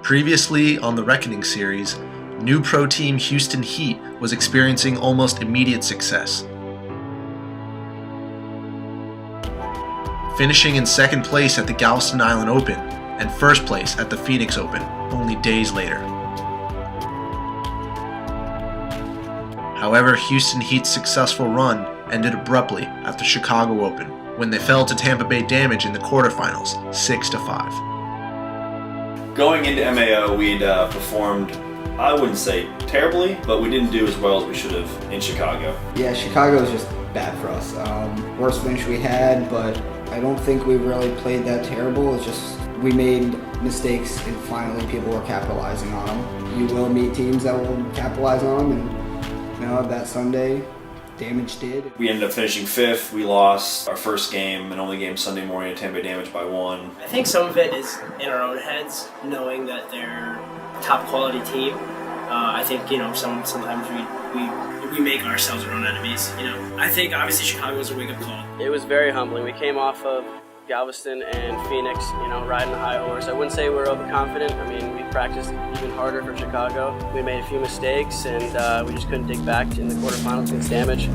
Previously on the Reckoning series, new pro team Houston Heat was experiencing almost immediate success, finishing in second place at the Galveston Island Open and first place at the Phoenix Open only days later. However, Houston Heat's successful run ended abruptly at the Chicago Open when they fell to Tampa Bay Damage in the quarterfinals, 6-5. Going into MAO, we'd performed, I wouldn't say terribly, but we didn't do as well as we should have in Chicago. Yeah, Chicago was just bad for us. Worst finish we had, but I don't think we really played that terrible. It's just we made mistakes and finally people were capitalizing on them. You will meet teams that will capitalize on them, and that Sunday, Damage did. We ended up finishing fifth. We lost our first game and only game Sunday morning at Tampa Bay Damage by 1. I think some of it is in our own heads, knowing that they're a top quality team. I think sometimes we make ourselves our own enemies. I think obviously Chicago was a wake up call. It was very humbling. We came off of Galveston and Phoenix, riding the high horse. I wouldn't say we're overconfident. I mean, we practiced even harder for Chicago. We made a few mistakes, and we just couldn't dig back in the quarterfinals against Damage.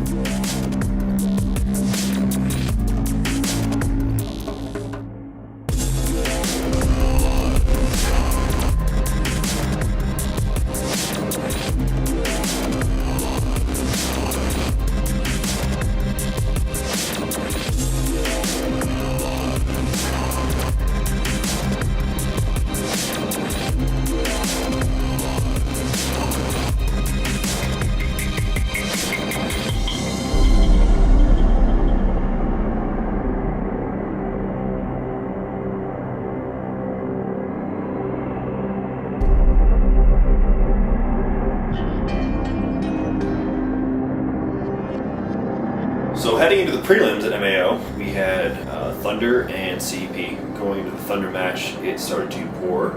So heading into the prelims at MAO, we had Thunder and CEP. Going into the Thunder match, it started to pour.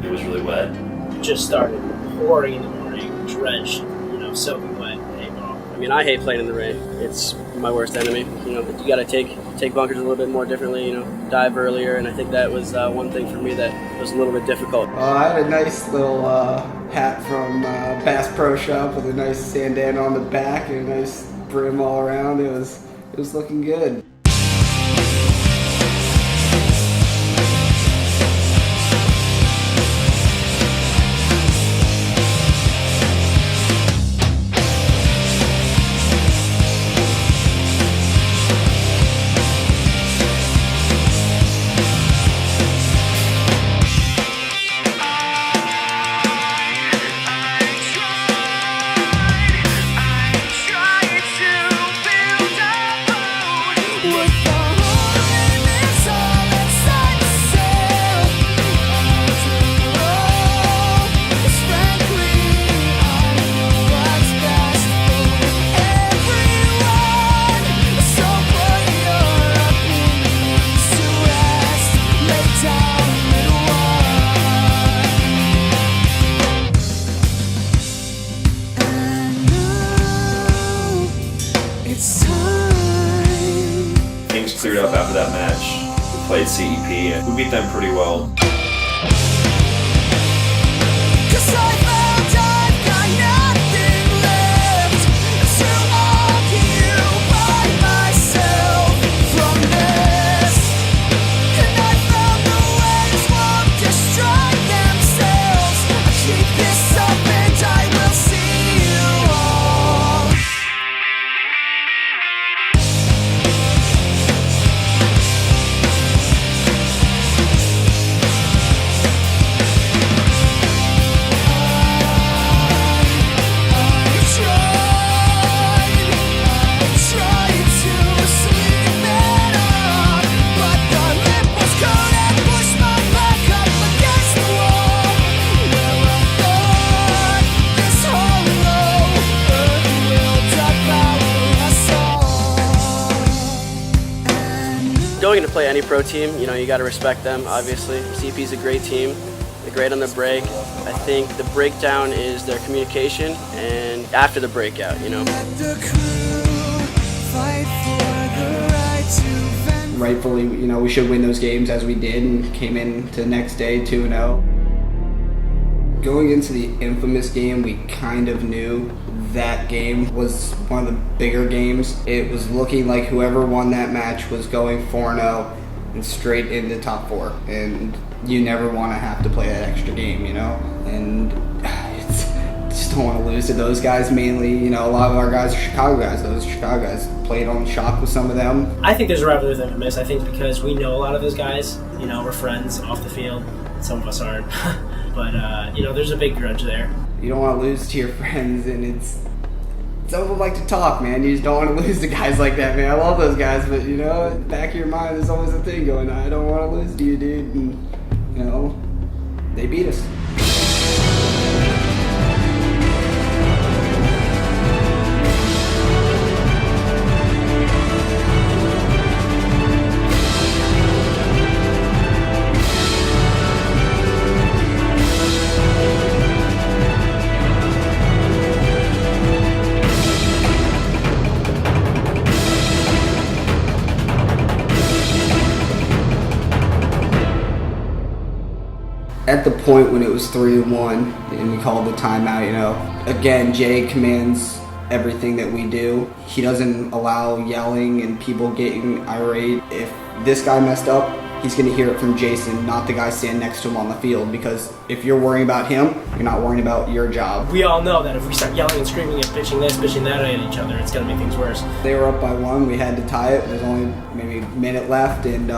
It was really wet. It just started pouring in the morning, drenched, soaking wet. I mean, I hate playing in the rain. It's my worst enemy. But you got to take bunkers a little bit more differently. Dive earlier, and I think that was one thing for me that was a little bit difficult. I had a nice little hat from Bass Pro Shop with a nice bandana on the back and a nice brim all around. It was looking good. Things cleared up after that match. We played CEP and we beat them pretty well. Going to play any pro team, you got to respect them, obviously. CP's a great team. They're great on the break. I think the breakdown is their communication and after the breakout, Rightfully, we should win those games as we did and came in to the next day 2-0. Going into the infamous game, we kind of knew that game was one of the bigger games. It was looking like whoever won that match was going 4-0 and straight into top 4. And you never want to have to play that extra game, you know? And just don't want to lose to those guys mainly. You know, a lot of our guys are Chicago guys. Those Chicago guys played on the shop with some of them. I think there's a rivalry with Infamous. I think because we know a lot of those guys. You know, we're friends off the field. Some of us aren't. But, you know, there's a big grudge there. You don't want to lose to your friends, and some of them like to talk, man. You just don't want to lose to guys like that, man. I love those guys, but, you know, in the back of your mind, there's always a thing going on. I don't want to lose to you, dude. And, you know, they beat us. At the point when it was 3-1 and we called the timeout, you know, again, Jay commands everything that we do. He doesn't allow yelling and people getting irate. If this guy messed up, he's going to hear it from Jason, not the guy standing next to him on the field, because if you're worrying about him, you're not worrying about your job. We all know that if we start yelling and screaming and bitching this, bitching that at each other, it's going to make things worse. They were up by 1. We had to tie it. There's only maybe a minute left, and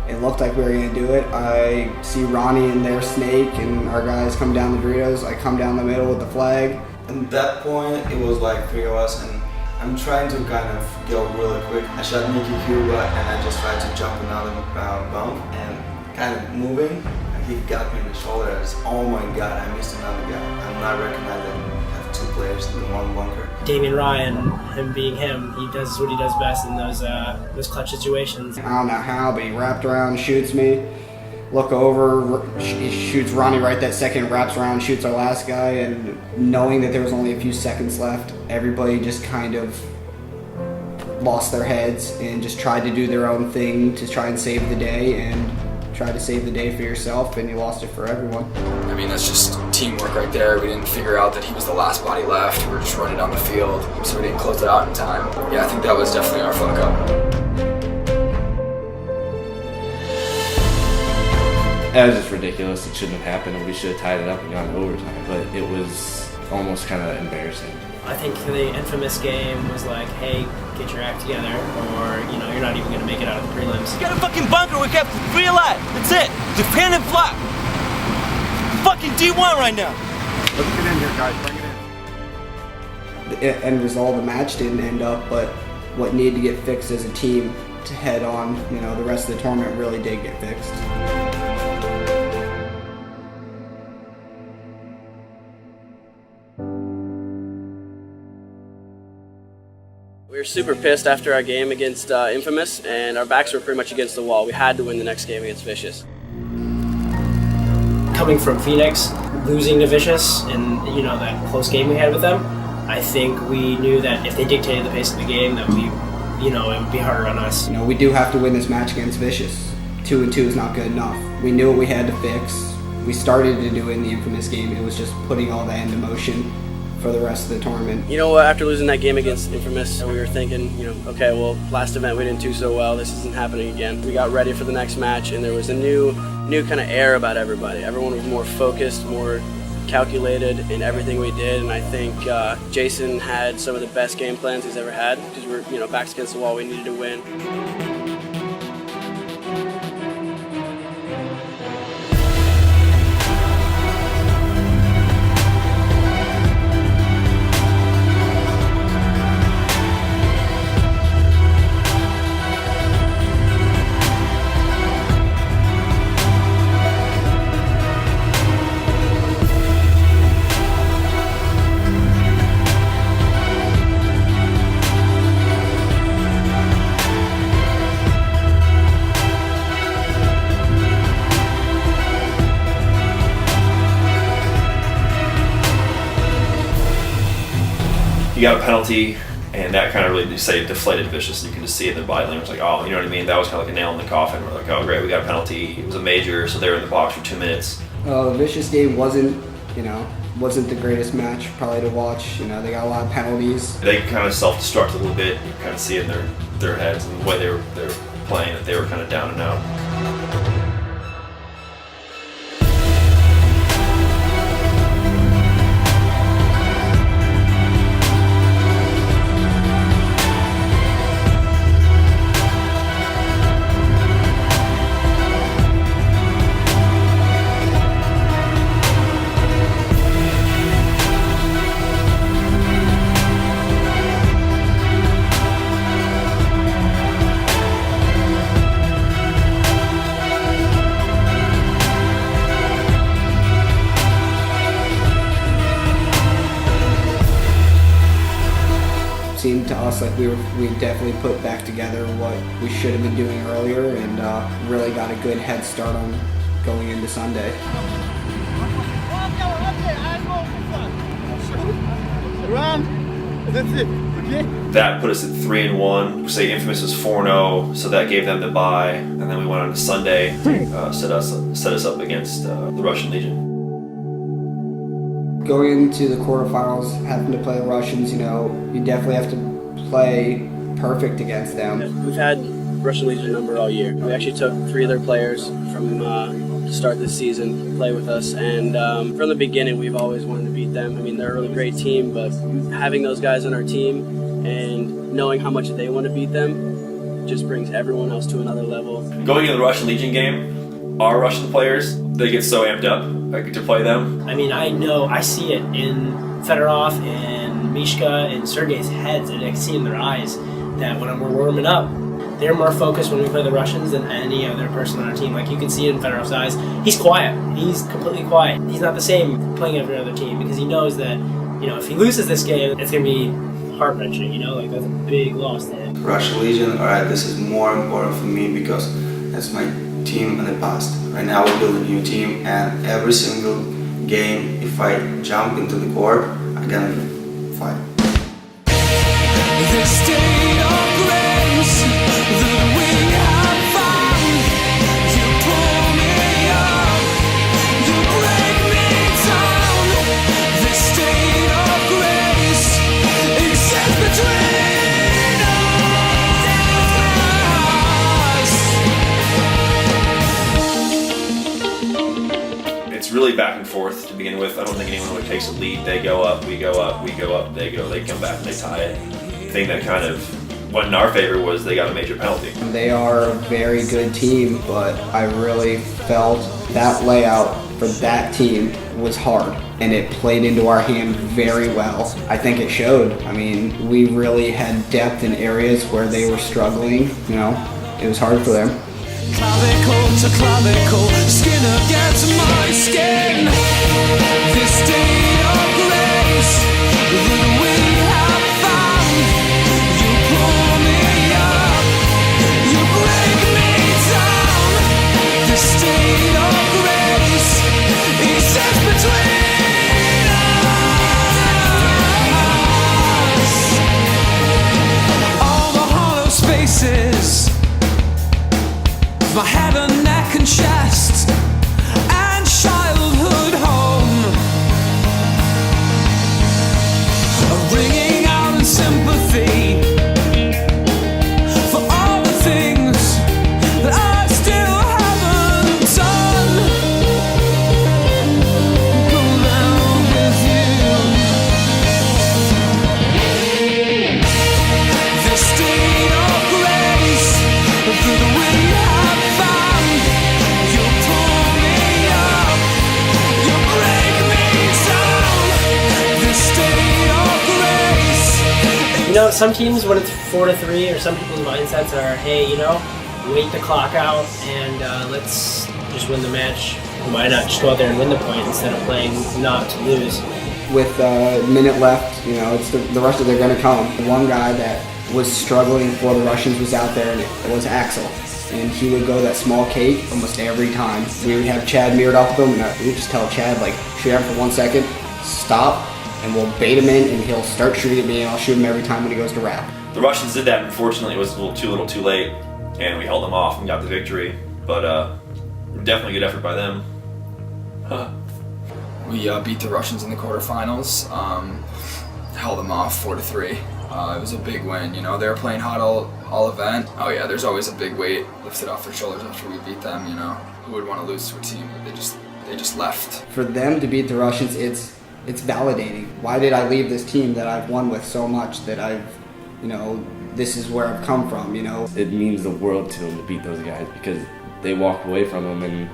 it looked like we were going to do it. I see Ronnie and their snake, and our guys come down the Doritos. I come down the middle with the flag. At that point, it was like 3 of us, and I'm trying to kind of go really quick. I shot Mickey Cuba, and I just tried to jump another bump, and kind of moving, and he got me in the shoulder. I was, oh my god, I missed another guy. I'm not recognizing I have 2 players in one bunker. Damian Ryan, him being him, he does what he does best in those clutch situations. I don't know how, but he wrapped around, shoots me. Look over, he shoots Ronnie right that second, wraps around, shoots our last guy, and knowing that there was only a few seconds left, everybody just kind of lost their heads and just tried to do their own thing to try and save the day, and try to save the day for yourself, and you lost it for everyone. I mean, that's just teamwork right there. We didn't figure out that he was the last body left. We were just running down the field, so we didn't close it out in time. Yeah, I think that was definitely our fuck up. That was just ridiculous. It shouldn't have happened, and we should have tied it up and gone to overtime. But it was almost kind of embarrassing. I think the infamous game was like, hey, get your act together, or, you know, you're not even going to make it out of the prelims. We got a fucking bunker, we kept 3 alive. That's it. Japan and flop. Fucking D1 right now. Let's get in here, guys. Bring it in. The end result of the match didn't end up, but what needed to get fixed as a team to head on, you know, the rest of the tournament really did get fixed. We were super pissed after our game against Infamous, and our backs were pretty much against the wall. We had to win the next game against Vicious. Coming from Phoenix, losing to Vicious, and, you know, that close game we had with them, I think we knew that if they dictated the pace of the game, that we, you know, it would be harder on us. You know, we do have to win this match against Vicious. 2-2 is not good enough. We knew what we had to fix. We started to do it in the Infamous game. It was just putting all that into motion for the rest of the tournament. You know what, after losing that game against Infamous, we were thinking, you know, okay, well, last event we didn't do so well, this isn't happening again. We got ready for the next match, and there was a new kind of air about everybody. Everyone was more focused, more calculated in everything we did, and I think Jason had some of the best game plans he's ever had, because we're, you know, backs against the wall, we needed to win. You got a penalty, and that kind of really, you say, deflated Vicious. You can just see it in the body language, like, oh, you know what I mean? That was kind of like a nail in the coffin. We're like, oh, great, we got a penalty. It was a major, so they were in the box for 2 minutes. The Vicious game wasn't You know, wasn't the greatest match probably to watch. You know, they got a lot of penalties. They kind of self-destruct a little bit. You kind of see it in their heads and the way they're playing that they were kind of down and out. Seemed to us like we definitely put back together what we should have been doing earlier, and really got a good head start on going into Sunday. That's it. Okay. That put us at 3-1. Say Infamous was 4-0, so that gave them the bye, and then we went on to Sunday, set us up against the Russian Legion. Going into the quarterfinals, having to play the Russians, you know, you definitely have to play perfect against them. We've had Russian Legion number all year. We actually took 3 of their players from to start this season to play with us, and from the beginning we've always wanted to beat them. I mean, they're a really great team, but having those guys on our team and knowing how much they want to beat them just brings everyone else to another level. Going into the Russian Legion game, our Russian players, they get so amped up to play them. I mean, I see it in Fedorov and Mishka and Sergei's heads, and I can see it in their eyes that when we're warming up, they're more focused when we play the Russians than any other person on our team. Like, you can see it in Fedorov's eyes. He's quiet. He's completely quiet. He's not the same playing every other team because he knows that, you know, if he loses this game, it's going to be heart-wrenching, you know? Like, that's a big loss to him. Russian Legion, alright, this is more important for me because that's my team in the past. Right now we build a new team, and every single game, if I jump into the court, I'm gonna fight. This state of grace that we have found, you pull me up, you break me down. This state of grace exists between us. It's really back and forth to begin with. I don't think anyone really takes a lead. They go up, we go up, we go up, they come back, and they tie it. The thing that kind of went in our favor was they got a major penalty. They are a very good team, but I really felt that layout for that team was hard, and it played into our hand very well. I think it showed. I mean, we really had depth in areas where they were struggling. You know, it was hard for them. Clavicle to clavicle, skin against my skin. This state of grace that we have found, you pull me up, you break me down. This state of grace exists between us. All the hollow spaces, my head and neck and chest and childhood home are ringing out in sympathy for all the things that I still haven't done. Go down with you. This state of grace that we have found, you pull me up, you break me down. This state of grace. You know, some teams, when it's 4-3, or some people's mindsets are, hey, you know, wait the clock out and let's just win the match. Why not just go out there and win the point instead of playing not to lose? With a minute left, you know, it's the Russians are going to come. One guy that was struggling for the Russians was out there, and it was Axel. And he would go that small cake almost every time. We would have Chad mirrored off of him, and we would just tell Chad, like, shoot out for 1 second, stop, and we'll bait him in, and he'll start shooting at me, and I'll shoot him every time when he goes to wrap. The Russians did that. Unfortunately, it was a little too late, and we held them off and got the victory. But definitely a good effort by them. We beat the Russians in the quarterfinals, held them off 4-3. It was a big win, you know. They were playing hot all event. Oh yeah, there's always a big weight lifted off their shoulders after we beat them, you know. Who would want to lose to a team that they just left? For them to beat the Russians, it's validating. Why did I leave this team that I've won with so much, that I've, you know, this is where I've come from, you know? It means the world to them to beat those guys because they walked away from them, and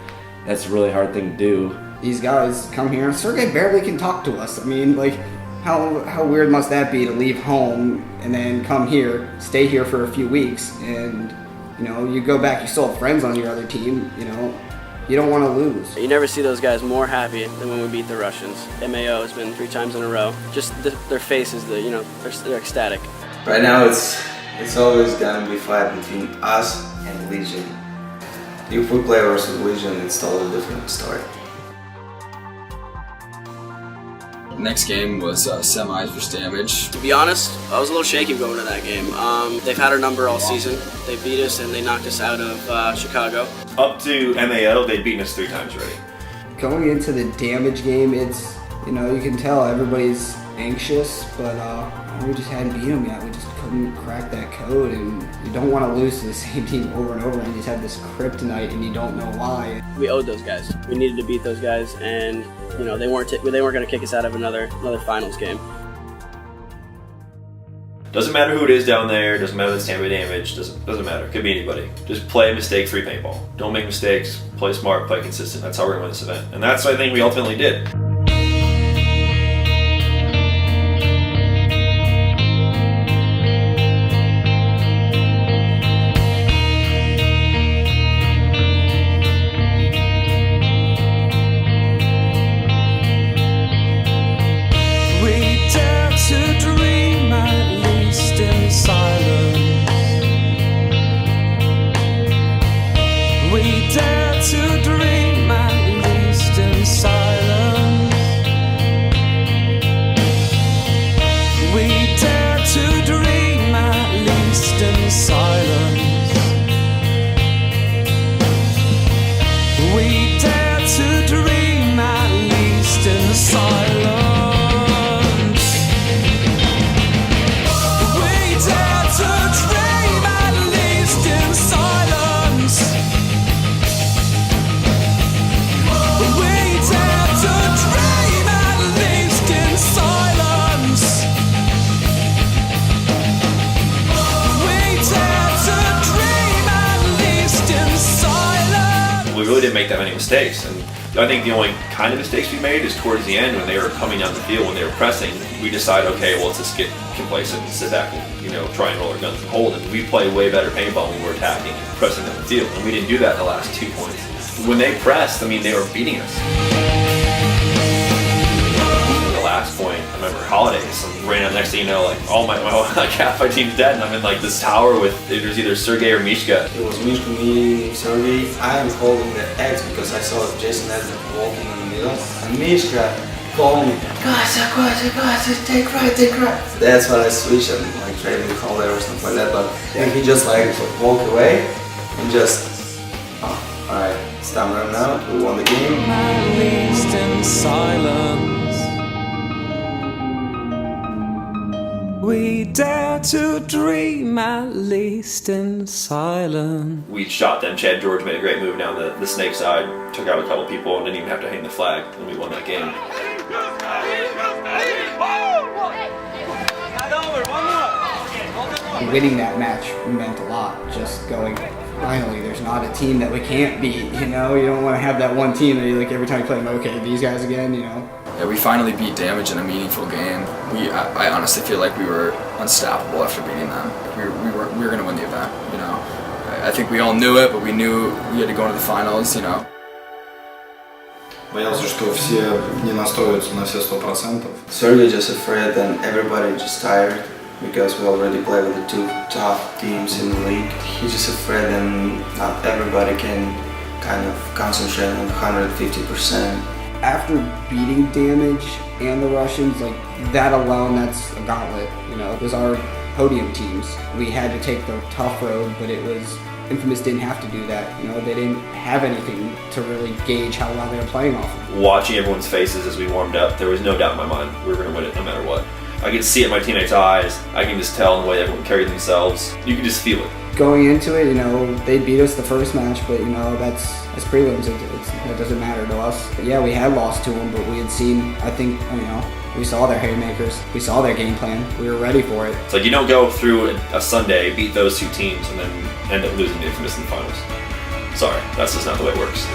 that's a really hard thing to do. These guys come here, and Sergey barely can talk to us. I mean, like, how weird must that be to leave home and then come here, stay here for a few weeks, and, you know, you go back, you still have friends on your other team, you know? You don't want to lose. You never see those guys more happy than when we beat the Russians. MAO has been 3 times in a row. Just their faces, you know, they're ecstatic. Right now it's always gonna be fight between us and Legion. If we play versus Legion, it's totally different story. Next game was semis versus Damage. To be honest, I was a little shaky going to that game. They've had our number all season. They beat us and they knocked us out of Chicago. Up to MAO, they'd beaten us 3 times already. Going into the Damage game, it's, you know, you can tell everybody's anxious, but we just hadn't beat them yet. We just couldn't crack that code, and you don't want to lose to the same team over and over, and you just have this kryptonite and you don't know why. We owed those guys. We needed to beat those guys, and you know they weren't going to kick us out of another finals game. Doesn't matter who it is down there. Doesn't matter if it's Tampa Damage. Doesn't matter. Could be anybody. Just play mistake-free paintball. Don't make mistakes. Play smart. Play consistent. That's how we're gonna win this event, and that's what I think we ultimately did. We really didn't make that many mistakes, and I think the only kind of mistakes we made is towards the end when they were coming down the field, when they were pressing. We decided, okay, well, let's just get complacent and sit back and, you know, try and roll our guns and hold. And we play way better paintball when we were attacking and pressing down the field, and we didn't do that in the last 2 points. When they pressed, I mean, they were beating us. The last point, I remember holidays, and ran up next thing you know, like all my half my team's dead, and I'm in like this tower with there's either Sergey or Mishka. It was Mishka, me, Sergey. I am holding the X because I saw Jason as walking in the middle, and Mishka called me, guys, take right. That's when I switched and like tried to call there or something like that, but then he just like walked away and just, oh, alright, it's time right now, we won the game. At least in silence. We dare to dream, at least in silence. We shot them. Chad George made a great move down the snake side, took out a couple people, and didn't even have to hang the flag, and we won that game. Winning that match meant a lot. Just going, finally, there's not a team that we can't beat, you know? You don't want to have that one team that you like every time you play them, okay, these guys again, you know? Yeah, we finally beat Damage in a meaningful game. I honestly feel like we were unstoppable after beating them. We were going to win the event, you know. I think we all knew it, but we knew we had to go into the finals, you know. Боялся, что все не настроятся на все 100%. Sergey just afraid and everybody just tired because we already play with the 2 top teams in the league. He's just afraid and not everybody can kind of concentrate on 150%. After beating Damage and the Russians, like that alone, that's a gauntlet. You know, it was our podium teams. We had to take the tough road, but it was Infamous didn't have to do that. You know, they didn't have anything to really gauge how well they were playing off of. Watching everyone's faces as we warmed up, there was no doubt in my mind we were going to win it no matter what. I could see it in my teammates' eyes. I can just tell in the way everyone carried themselves. You can just feel it. Going into it, you know, they beat us the first match, but you know, that's prelims. That doesn't matter to us. But yeah, we had lost to them, but we had seen, I think, you know, we saw their haymakers. We saw their game plan. We were ready for it. It's like you don't go through a Sunday, beat those two teams, and then end up losing to Infamous in the finals. Sorry, that's just not the way it works.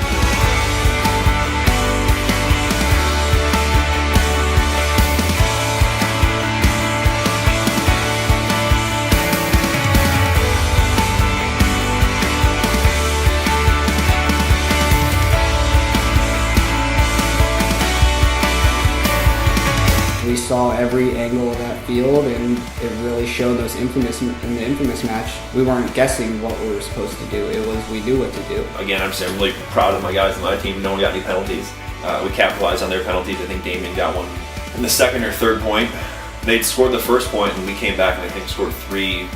We saw every angle of that field, and it really showed those in the Infamous match. We weren't guessing what we were supposed to do. It was we knew what to do. Again, I'm really proud of my guys on my team. No one got any penalties. We capitalized on their penalties. I think Damien got one in the second or third point. They'd scored the first point, and we came back and I think scored three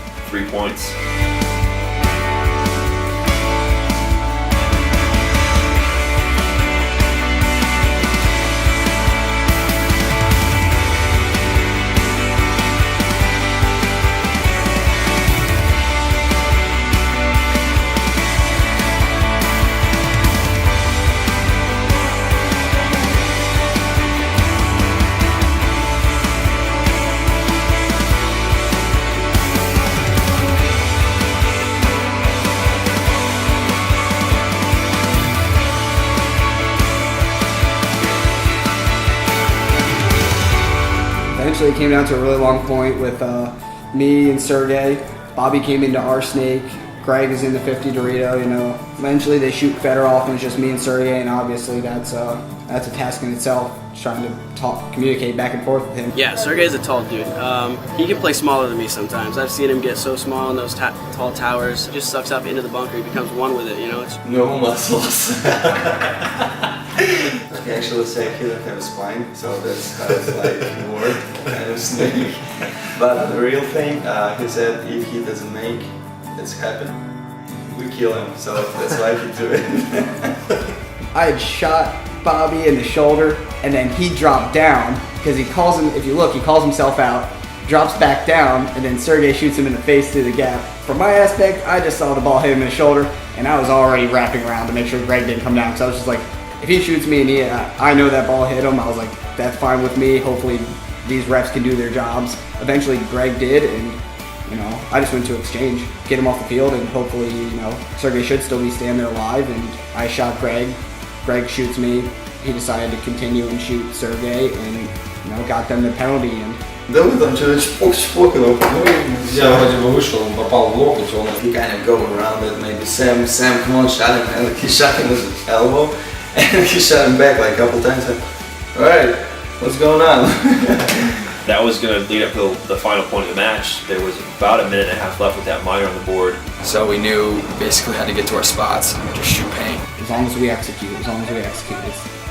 points. Eventually it came down to a really long point with me and Sergey. Bobby came into our snake. Greg is in the 50 Dorito, you know. Eventually they shoot Fedorov and it's just me and Sergey, and obviously that's a task in itself, trying to communicate back and forth with him. Yeah, Sergey's a tall dude. He can play smaller than me sometimes. I've seen him get so small in those tall towers. He just sucks up into the bunker. He becomes one with it, you know. No muscles. He actually said he doesn't have a spine, so that's how it's like more kind of snake. But the real thing, he said if he doesn't make this happen, we kill him, so that's why he do it. I had shot Bobby in the shoulder, and then he dropped down, because he calls him, if you look, he calls himself out, drops back down, and then Sergey shoots him in the face through the gap. From my aspect, I just saw the ball hit him in the shoulder, and I was already wrapping around to make sure Greg didn't come down, because I was just like, if he shoots me and I know that ball hit him, I was like, that's fine with me. Hopefully these refs can do their jobs. Eventually Greg did, and you know, I just went to exchange, get him off the field, and hopefully, you know, Sergey should still be standing there alive, and I shot Greg. Greg shoots me. He decided to continue and shoot Sergey, and you know, got them the penalty. And Да вы там что-то чпок, ну, Я вроде бы вышел, он попал в локоть, он... He kind of go around it, maybe Sam, come on, shot him, and he shot him with his elbow, and he shot him back like a couple times, and, alright, what's going on? That was going to lead up to the final point of the match. There was about a minute and a half left with that minor on the board. So we knew basically had to get to our spots and just shoot paint. As long as we execute,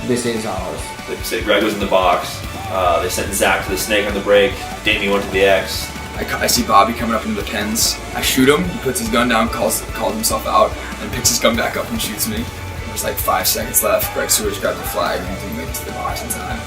this is ours. Like I said, Greg was in the box. They sent Zach to the snake on the break. Damien went to the X. I see Bobby coming up into the pins. I shoot him. He puts his gun down, calls himself out, and picks his gun back up and shoots me. There's like 5 seconds left. Greg Sewers grabbed the flag and didn't make it to the box in time.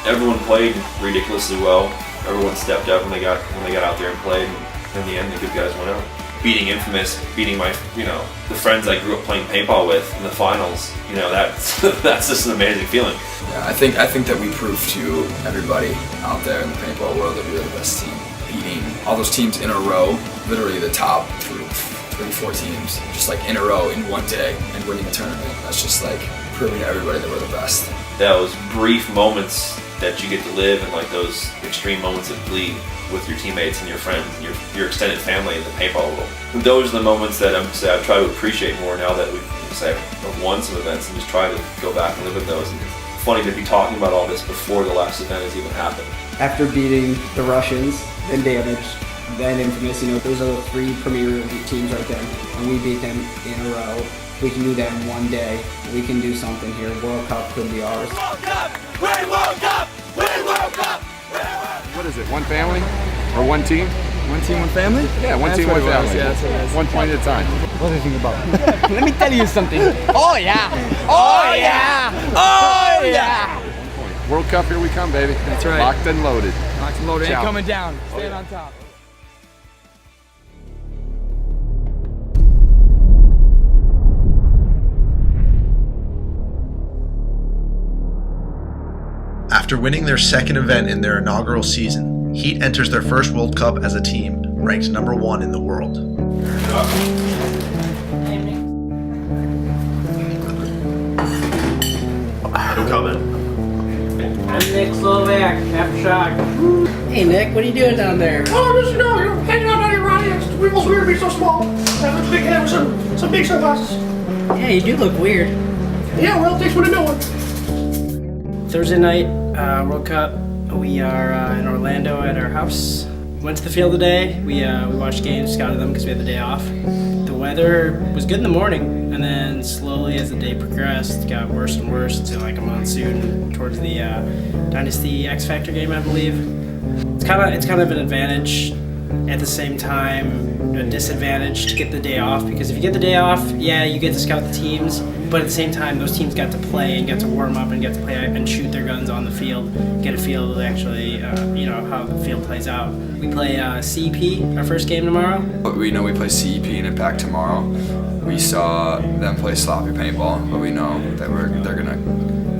Everyone played ridiculously well. Everyone stepped up when they got out there and played. And in the end, the good guys went out. Beating Infamous, beating my, you know, the friends I grew up playing paintball with in the finals. You know, that's just an amazing feeling. Yeah, I think that we proved to everybody out there in the paintball world that we were the best team. Beating all those teams in a row, literally the top 3-4 teams, just like in a row in one day, and winning a tournament. That's just like proving to everybody that we're the best. Those brief moments that you get to live, and like those extreme moments of glee with your teammates and your friends and your extended family in the paintball world. And those are the moments that I try to appreciate more now that we've won some events, and just try to go back and live with those. And it's funny to be talking about all this before the last event has even happened. After beating the Russians, then Damage, then Infamous, you know, those are the 3 premier teams right there, and we beat them in a row. We can do that in one day. We can do something here. World Cup could be ours. What is it, one family? Or one team? One team, one family? Yeah, one That's team, what one it was. family. Yeah, that's what it is. One point at a time. What do you think about? Let me tell you something. Oh yeah! Oh yeah! Oh yeah! World Cup, here we come, baby. That's right. Locked and loaded. Locked and loaded. Ain't Ciao. coming down. Staying on top. After winning their second event in their inaugural season, Heat enters their first World Cup as a team, ranked number 1 in the world. No comment. I'm Nick Slovak, Aftershock. Hey Nick, what are you doing down there? Oh, just, you're hanging out down here, Ronnie. It's almost weird being so small. I have a big head with some big sunglasses. Yeah, you do look weird. Yeah, well, it takes one to know one. Thursday night, World Cup. We are in Orlando at our house. Went to the field today. We watched games, scouted them because we had the day off. The weather was good in the morning, and then slowly as the day progressed, it got worse and worse to like a monsoon towards the Dynasty X Factor game, I believe. It's kind of an advantage, at the same time a disadvantage to get the day off, because if you get the day off, yeah, you get to scout the teams, but at the same time those teams got to play and get to warm up and get to play and shoot their guns on the field, get a feel of actually how the field plays out. We play CP our first game tomorrow. We know we play CEP and Impact tomorrow. We saw them play sloppy paintball, but we know that they're gonna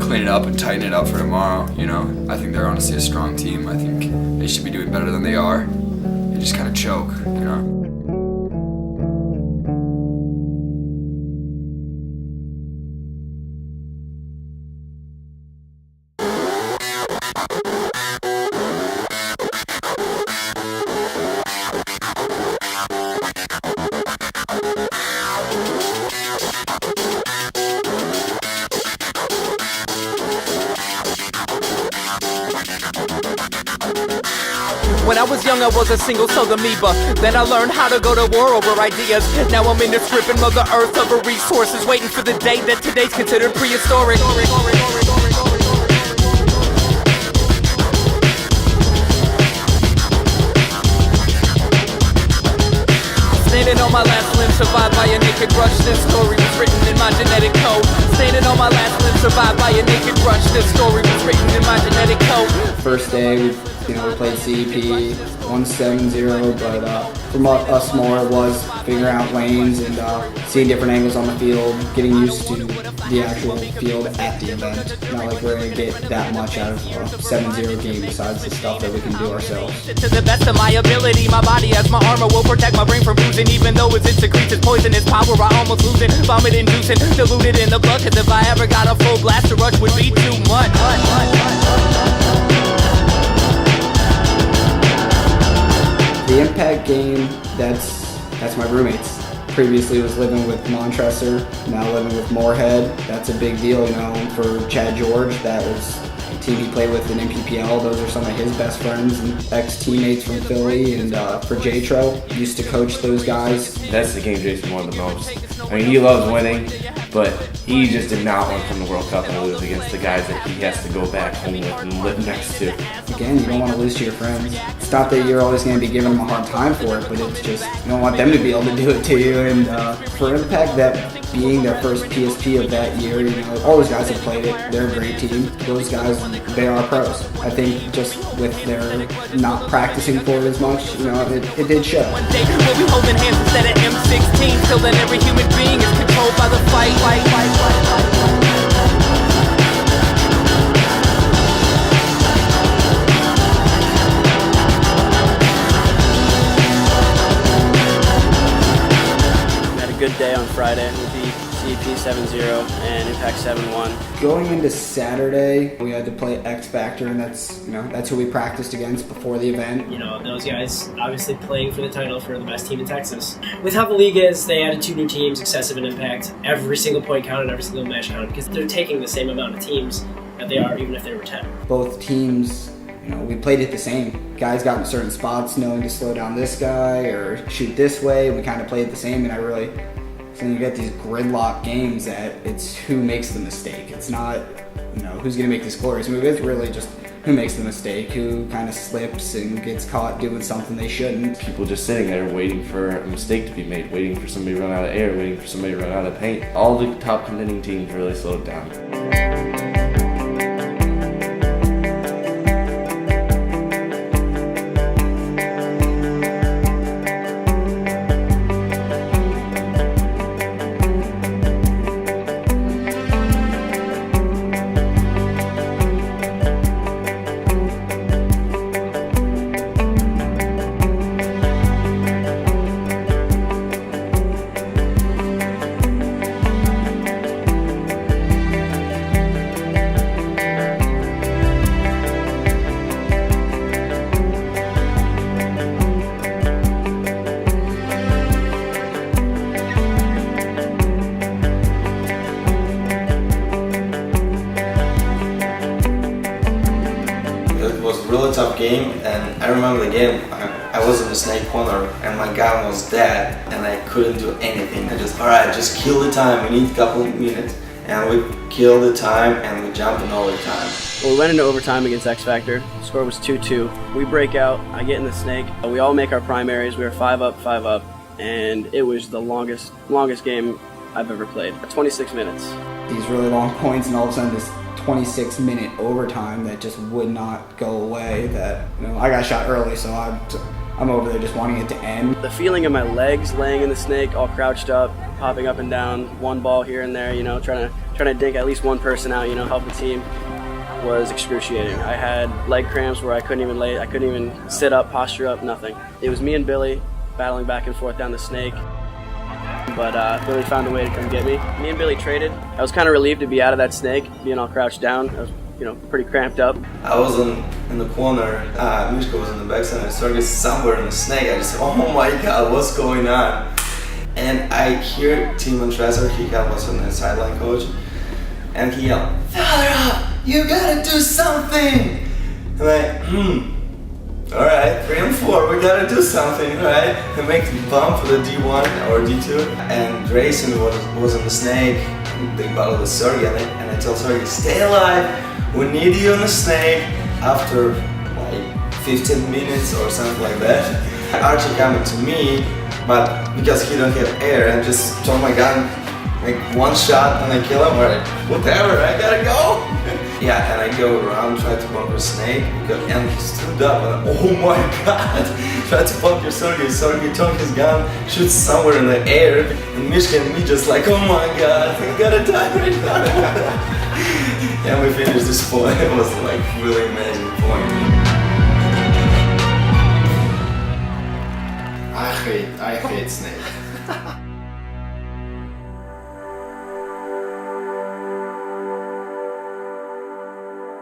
clean it up and tighten it up for tomorrow. I think they're honestly a strong team. I think they should be doing better than they are. They just kind of choke. When I was young, I was a single-celled amoeba. Then I learned how to go to war over ideas. Now I'm in the stripping Mother Earth of her resources, waiting for the day that today's considered prehistoric. Standing on my last limb, survived by a naked rush. This story was written in my genetic code. Standing on my last limb, survived by a naked rush. This story was written in my genetic code. First day, we played CEP, won 7-0, but for us more it was figuring out lanes and seeing different angles on the field, getting used to the actual field at the event. Not like we're going to get that much out of a 7-0 game besides the stuff that we can do ourselves. To the best of my ability, my body as my armor will protect my brain from bruising. Even though it secretes its poisonous power, I almost lose it. Vomit inducing, diluted in the blood, cause if I ever got a full blast, the rush would be too much. The Impact game, that's my roommates. Previously was living with Montresor, now living with Moorhead. That's a big deal, for Chad George. That was a team he played with in MPPL. Those are some of his best friends and ex-teammates from Philly. And for J-Tro, used to coach those guys. That's the game Jason wanted the most. I mean, he loves winning, but he just did not want to come to World Cup and lose against the guys that he has to go back home with and live next to. Again, you don't want to lose to your friends. It's not that you're always going to be giving them a hard time for it, but it's just, you don't want them to be able to do it to you. And for Impact, that being their first PSP of that year, all those guys have played it. They're a great team. Those guys, they are pros. I think just with their not practicing for it as much, it did show. One day we'll be holding hands instead of M16. Till then every human being is controlled by the fight. Had a good day on Friday. We beat CEP 7-0 and Impact 7-1. Going into Saturday, we had to play X Factor, and that's who we practiced against before the event. Those guys obviously playing for the title for the best team in Texas. With how the league is, they added 2 new teams, Excessive and Impact. Every single point counted, every single match counted, because they're taking the same amount of teams that they are, even if they were 10. Both teams, we played it the same. Guys got in certain spots knowing to slow down this guy or shoot this way. We kind of played the same, and so you get these gridlock games that it's who makes the mistake. It's not, who's going to make this glorious move. It's really just who makes the mistake, who kind of slips and gets caught doing something they shouldn't. People just sitting there waiting for a mistake to be made, waiting for somebody to run out of air, waiting for somebody to run out of paint. All the top contending teams really slowed down. Really tough game, and I remember the game, I was in the snake corner and my gun was dead and I couldn't do anything. I just, alright, just kill the time, we need a couple of minutes. And we killed the time and we jumped in overtime. Well, we went into overtime against X Factor. The score was 2-2. We break out, I get in the snake. We all make our primaries, we were 5 up, and it was the longest game I've ever played. 26 minutes. These really long points and all of a sudden this 26-minute overtime that just would not go away. That, you know, I got shot early, so I'm over there just wanting it to end. The feeling of my legs laying in the snake, all crouched up, popping up and down, one ball here and there, you know, trying to dink at least one person out, you know, help the team, was excruciating. I had leg cramps where I couldn't even sit up, posture up, nothing. It was me and Billy battling back and forth down the snake. But Billy found a way to come get me. Me and Billy traded. I was kind of relieved to be out of that snake, being all crouched down. I was, you know, pretty cramped up. I was in the corner, Mishka was in the backside, and Sergey somewhere in the snake. I just said, oh my god, what's going on? And I hear Timon Tresor, he was on the sideline coach, and he yelled, "Father up! You gotta do something!" And alright, 3 and 4, we gotta do something, right? And make the bump for the D1 or D2. And Grayson was in the snake, they battled with Sergey, and I told Sergey, stay alive, we need you in the snake. After like 15 minutes or something like that, Archie coming to me, but because he don't have air, I just told my gun, like one shot and I kill him, or whatever, I gotta go. Yeah, and I go around, try to bunker snake, and he stood up and oh my god, tried to bunker Sergey took his gun, shoots somewhere in the air, and Mishka and me just like, oh my god, I gotta die right now. And we finished this point, it was like really amazing point. I hate snake.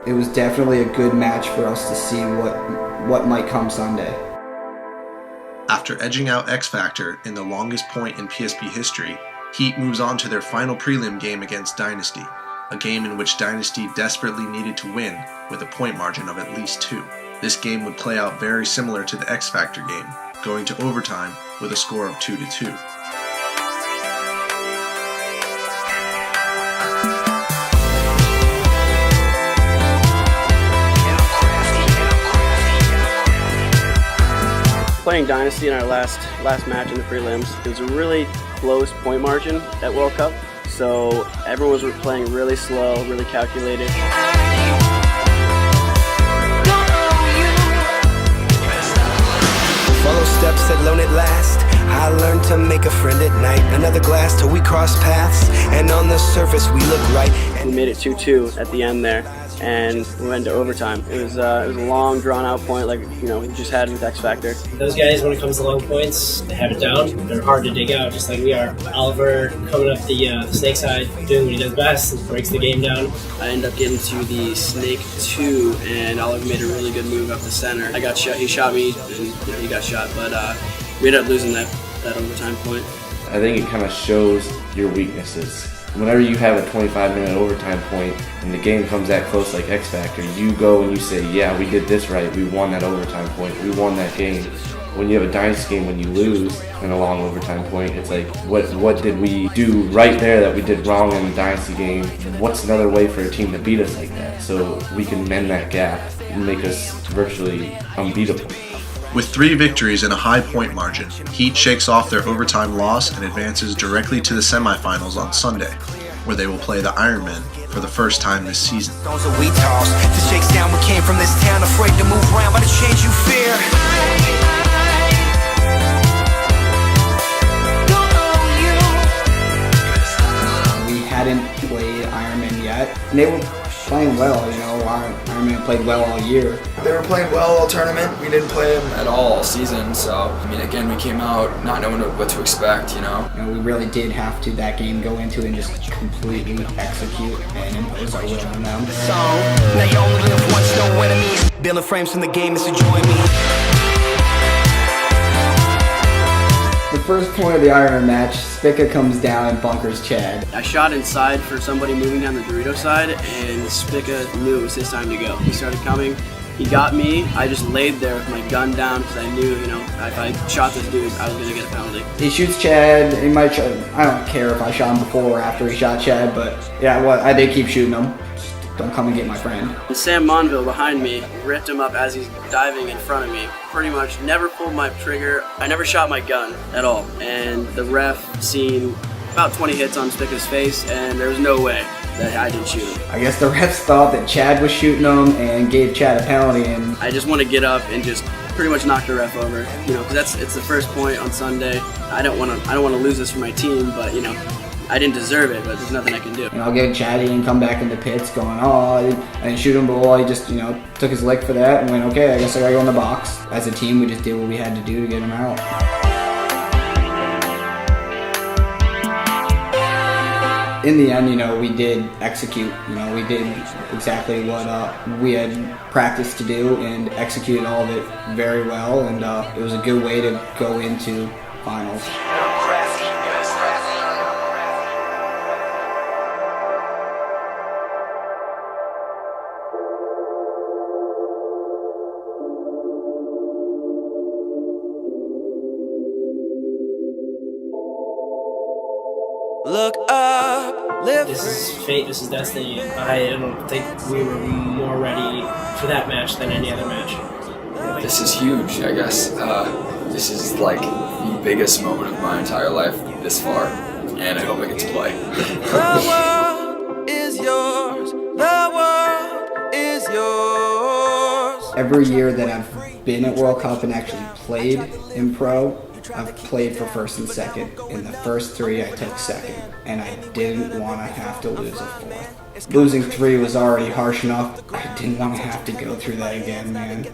It was definitely a good match for us to see what might come Sunday. After edging out X Factor in the longest point in PSP history, Heat moves on to their final prelim game against Dynasty, a game in which Dynasty desperately needed to win with a point margin of at least 2. This game would play out very similar to the X Factor game, going to overtime with a score of 2-2. Playing Dynasty in our last match in the prelims, it was a really close point margin at World Cup, so everyone was playing really slow, really calculated. Follow steps alone at last. I learned to make a friend at night. Another glass till we cross paths, and on the surface we look right. We made it 2-2 at the end there, and we went to overtime. It was a long, drawn-out point, like we just had with X Factor. Those guys, when it comes to long points, they have it down. They're hard to dig out, just like we are. Oliver coming up the snake side, doing what he does best, breaks the game down. I ended up getting to the snake 2, and Oliver made a really good move up the center. I got shot. He shot me, and he got shot, but we ended up losing that overtime point. I think it kind of shows your weaknesses. Whenever you have a 25-minute overtime point and the game comes that close like X Factor, you go and you say, yeah, we did this right, we won that overtime point, we won that game. when you have a dynasty game, when you lose in a long overtime point, it's like, what did we do right there that we did wrong in the dynasty game? What's another way for a team to beat us like that? So we can mend that gap and make us virtually unbeatable. With 3 victories and a high point margin, Heat shakes off their overtime loss and advances directly to the semifinals on Sunday, where they will play the Ironmen for the first time this season. We toss the shakes down. We came from this town, afraid to move around by the change you fear. We hadn't played Ironman yet, and they were playing well. You know, Ironman played well all year. They were playing well all tournament. We didn't play them at all sign. So, I mean, again, we came out not knowing what to expect, you know. We really did have to that game go into and just completely execute and impose our will on them. So, now you only live once, no enemies. Building frames from the game is to join me. The first point of the Ironman match, Spica comes down and bunkers Chad. I shot inside for somebody moving down the Dorito side, and Spica knew it was his time to go. He started coming. He got me. I just laid there with my gun down because I knew, you know, if I shot this dude, I was going to get a penalty. He shoots Chad. He might. I don't care if I shot him before or after he shot Chad, but yeah, I did keep shooting him. Don't come and get my friend. And Sam Monville behind me ripped him up as he's diving in front of me. Pretty much never pulled my trigger. I never shot my gun at all. And the ref seen about 20 hits on Spica's face, and there was no way that I didn't shoot him. I guess the refs thought that Chad was shooting him and gave Chad a penalty, and I just want to get up and just pretty much knock the ref over, you know, because it's the first point on Sunday. I don't want to lose this for my team, but you know, I didn't deserve it, but there's nothing I can do. And I'll get chatty and come back in the pits going, oh, I didn't shoot him, but he just, you know, took his lick for that and went, okay, I guess I gotta go in the box. As a team, we just did what we had to do to get him out. In the end, you know, we did execute. You know, we did exactly what we had practiced to do and executed all of it very well, and it was a good way to go into finals. Look up, live This is fate, this is destiny. I don't think we were more ready for that match than any other match. This is huge, I guess. This is like the biggest moment of my entire life this far, and I hope I get to play. The world is yours. The world is yours. Every year that I've been at World Cup and actually played in pro, I've played for first and second. In the first 3, I took second, and I didn't want to have to lose a 4th. Losing 3 was already harsh enough. I didn't want to have to go through that again, man.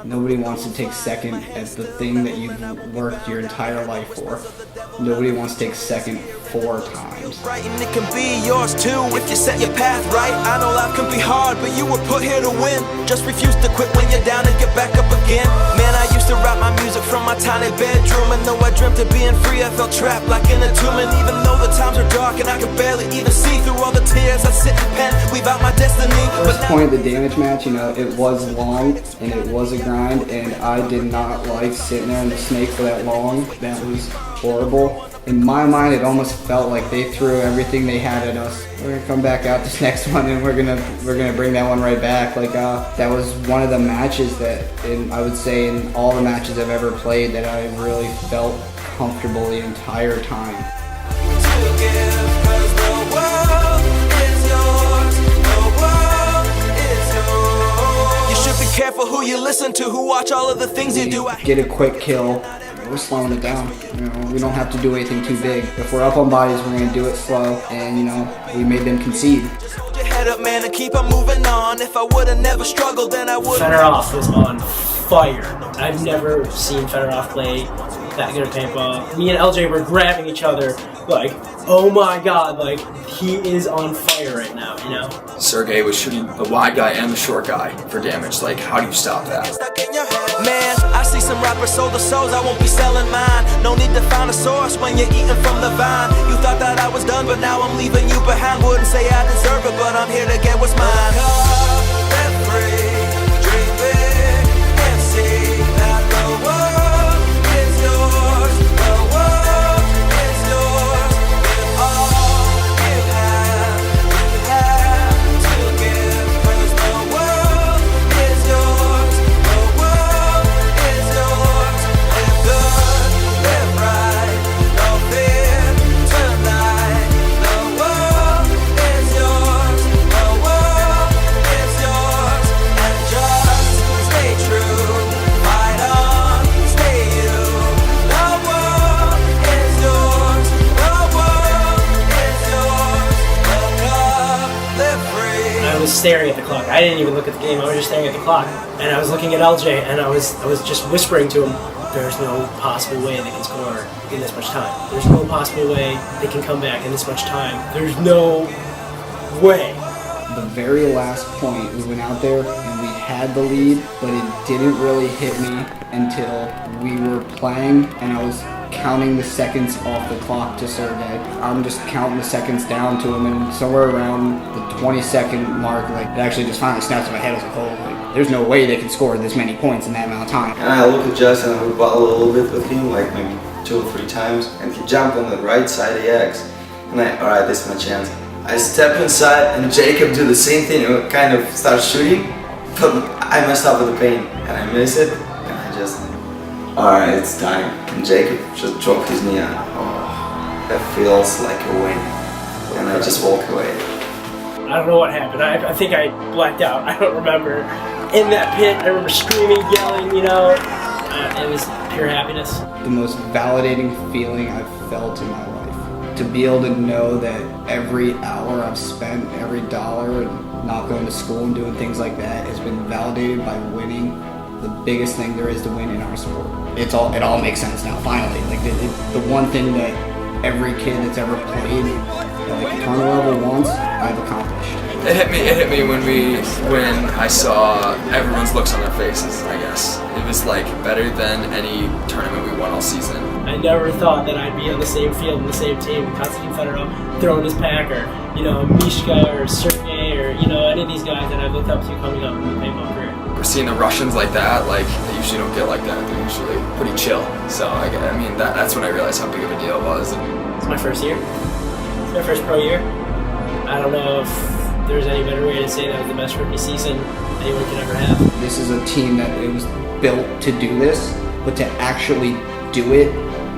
Nobody wants to take second at the thing that you've worked your entire life for. Nobody wants to take second 4 times. Right, and it can be yours too if you set your path right. I know life can be hard, but you were put here to win. Just refuse to quit when you're down and get back up again. Man, I used to write my music from my tiny bedroom, and though I dreamt of being free, I felt trapped like in a tomb. And even though the times are dark and I could barely even see through all the tears, I sit and pen, weave out my destiny. First point of the damage match, you know, it was long and it was a grind, and I did not like sitting there in the snake for that long. That was horrible. In my mind, it almost felt like they threw everything they had at us. We're gonna come back out this next one, and we're gonna bring that one right back. Like that was one of the matches that, I would say, in all the matches I've ever played, that I really felt comfortable the entire time. You should be careful who you listen to, who watch all of the things you do. Get a quick kill. We're slowing it down. You know, we don't have to do anything too big. If we're up on bodies, we're gonna do it slow. And you know, we made them concede. Hold your head up, man, and keep on moving on. If I would've never struggled, then I would. Fedorov was on fire. I've never seen Fedorov play that good of paintball. Me and LJ were grabbing each other like, oh my god, like he is on fire right now, you know? Sergey was shooting the wide guy and the short guy for damage. Like, how do you stop that? Man, I see some rappers sold their souls, I won't be selling mine. No need to find a source when you're eating from the vine. You thought that I was done, but now I'm leaving you behind. Wouldn't say I deserve it, but I'm here to get what's mine. Live free, dream big, and see that the world staring at the clock. I didn't even look at the game. I was just staring at the clock, and I was looking at LJ, and I was just whispering to him, "There's no possible way they can score in this much time. There's no possible way they can come back in this much time. There's no way." The very last point, we went out there and we had the lead, but it didn't really hit me until we were playing and I was counting the seconds off the clock to Sergey. I'm just counting the seconds down to him, and somewhere around the 20-second mark, like, it actually just finally snapped in my head. I was like, oh, like, there's no way they can score this many points in that amount of time. And I look at Justin and we battle a little bit with him, like maybe 2 or 3 times, and he jumped on the right side of the X. And alright, this is my chance. I step inside and Jacob do the same thing and kind of start shooting, but I messed up with the paint and I miss it, and I just, alright, it's time. And Jacob just dropped his knee on. Oh, that feels like a win. And I just walk away. I don't know what happened. I think I blacked out. I don't remember. In that pit, I remember screaming, yelling, you know. It was pure happiness. The most validating feeling I've felt in my life. To be able to know that every hour I've spent, every dollar, and not going to school and doing things like that has been validated by winning the biggest thing there is to win in our sport. It all makes sense now, finally. Like the one thing that every kid that's ever played at like the tournament level once, I've accomplished. It hit me when I saw everyone's looks on their faces, I guess. It was like better than any tournament we won all season. I never thought that I'd be on the same field in the same team with Konstantin Fedorov throwing his pack, or, you know, Mishka or Sergey, or, you know, any of these guys that I've looked up to coming up in the paintball career. We're seeing the Russians like that, like, they usually don't get like that. They're usually pretty chill. So, I mean, that's when I realized how big of a deal it was. It's my first year. It's my first pro year. I don't know if there's any better way to say that was the best rookie season anyone could ever have. This is a team that it was built to do this, but to actually do it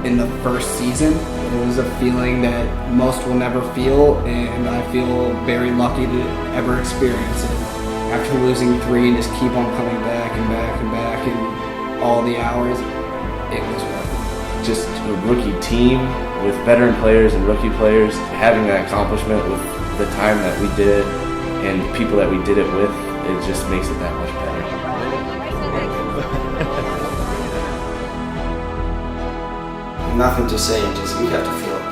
in the first season, it was a feeling that most will never feel, and I feel very lucky to ever experience it. After losing 3 and just keep on coming back and back and back and all the hours, it was worth it. Just a rookie team with veteran players and rookie players, having that accomplishment with the time that we did and the people that we did it with, it just makes it that much better. Nothing to say, just we have to feel it.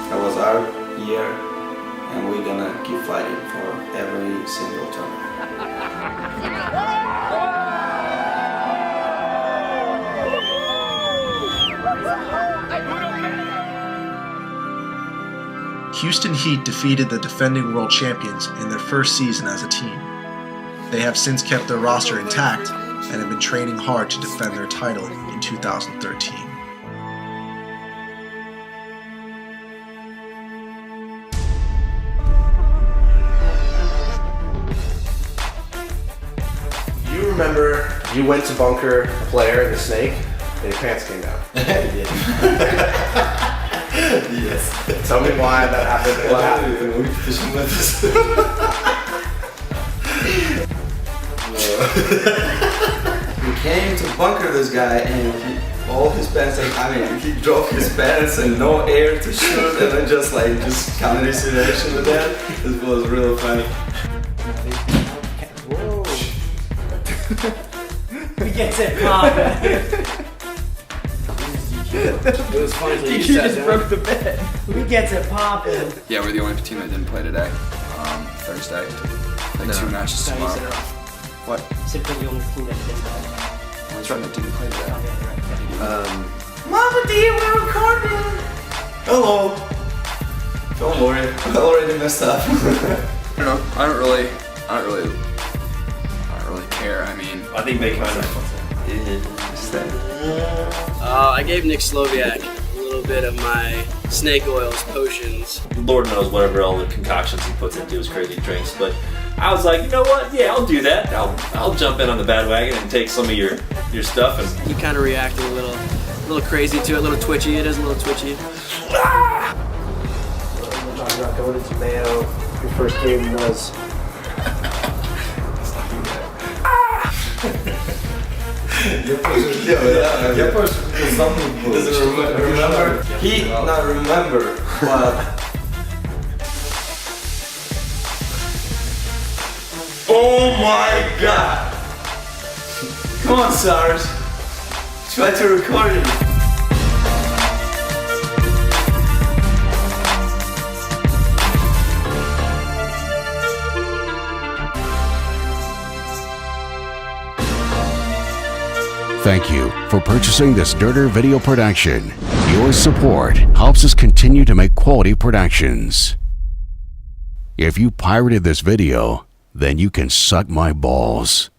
That was our year, and we're gonna keep fighting for every single tournament. Houston Heat defeated the defending world champions in their first season as a team. They have since kept their roster intact and have been training hard to defend their title in 2013. You remember you went to bunker a player in the snake and your pants came down. Yes. Tell me why that happened. What happened? We came to bunker this guy and all his pants, he dropped his pants and no air to shoot, and then just comedy situation with that. This was really funny. We get it poppin'. It was funny until you just broke the bed. We get it poppin'. Yeah, we're the only team that didn't play today. Thursday. Like 2 matches tomorrow. What? Simply the only team that didn't play. That's right, they didn't play today. Mama dear, we're recording! Hello! Don't worry, I already messed up. I don't know. I don't really care. I mean, I think they kind of. I gave Nick Sloviak a little bit of my snake oils potions. Lord knows whatever all the concoctions he puts into his crazy drinks, but I was like, you know what? Yeah, I'll do that. I'll jump in on the bandwagon and take some of your stuff. And he kind of reacted a little crazy to it, a little twitchy. It is a little twitchy. We're talking about going into Mayo. Your first game was. He not remember, but Oh my god! Come on, Cyrus. Try to record it. Thank you for purchasing this Derder video production. Your support helps us continue to make quality productions. If you pirated this video, then you can suck my balls.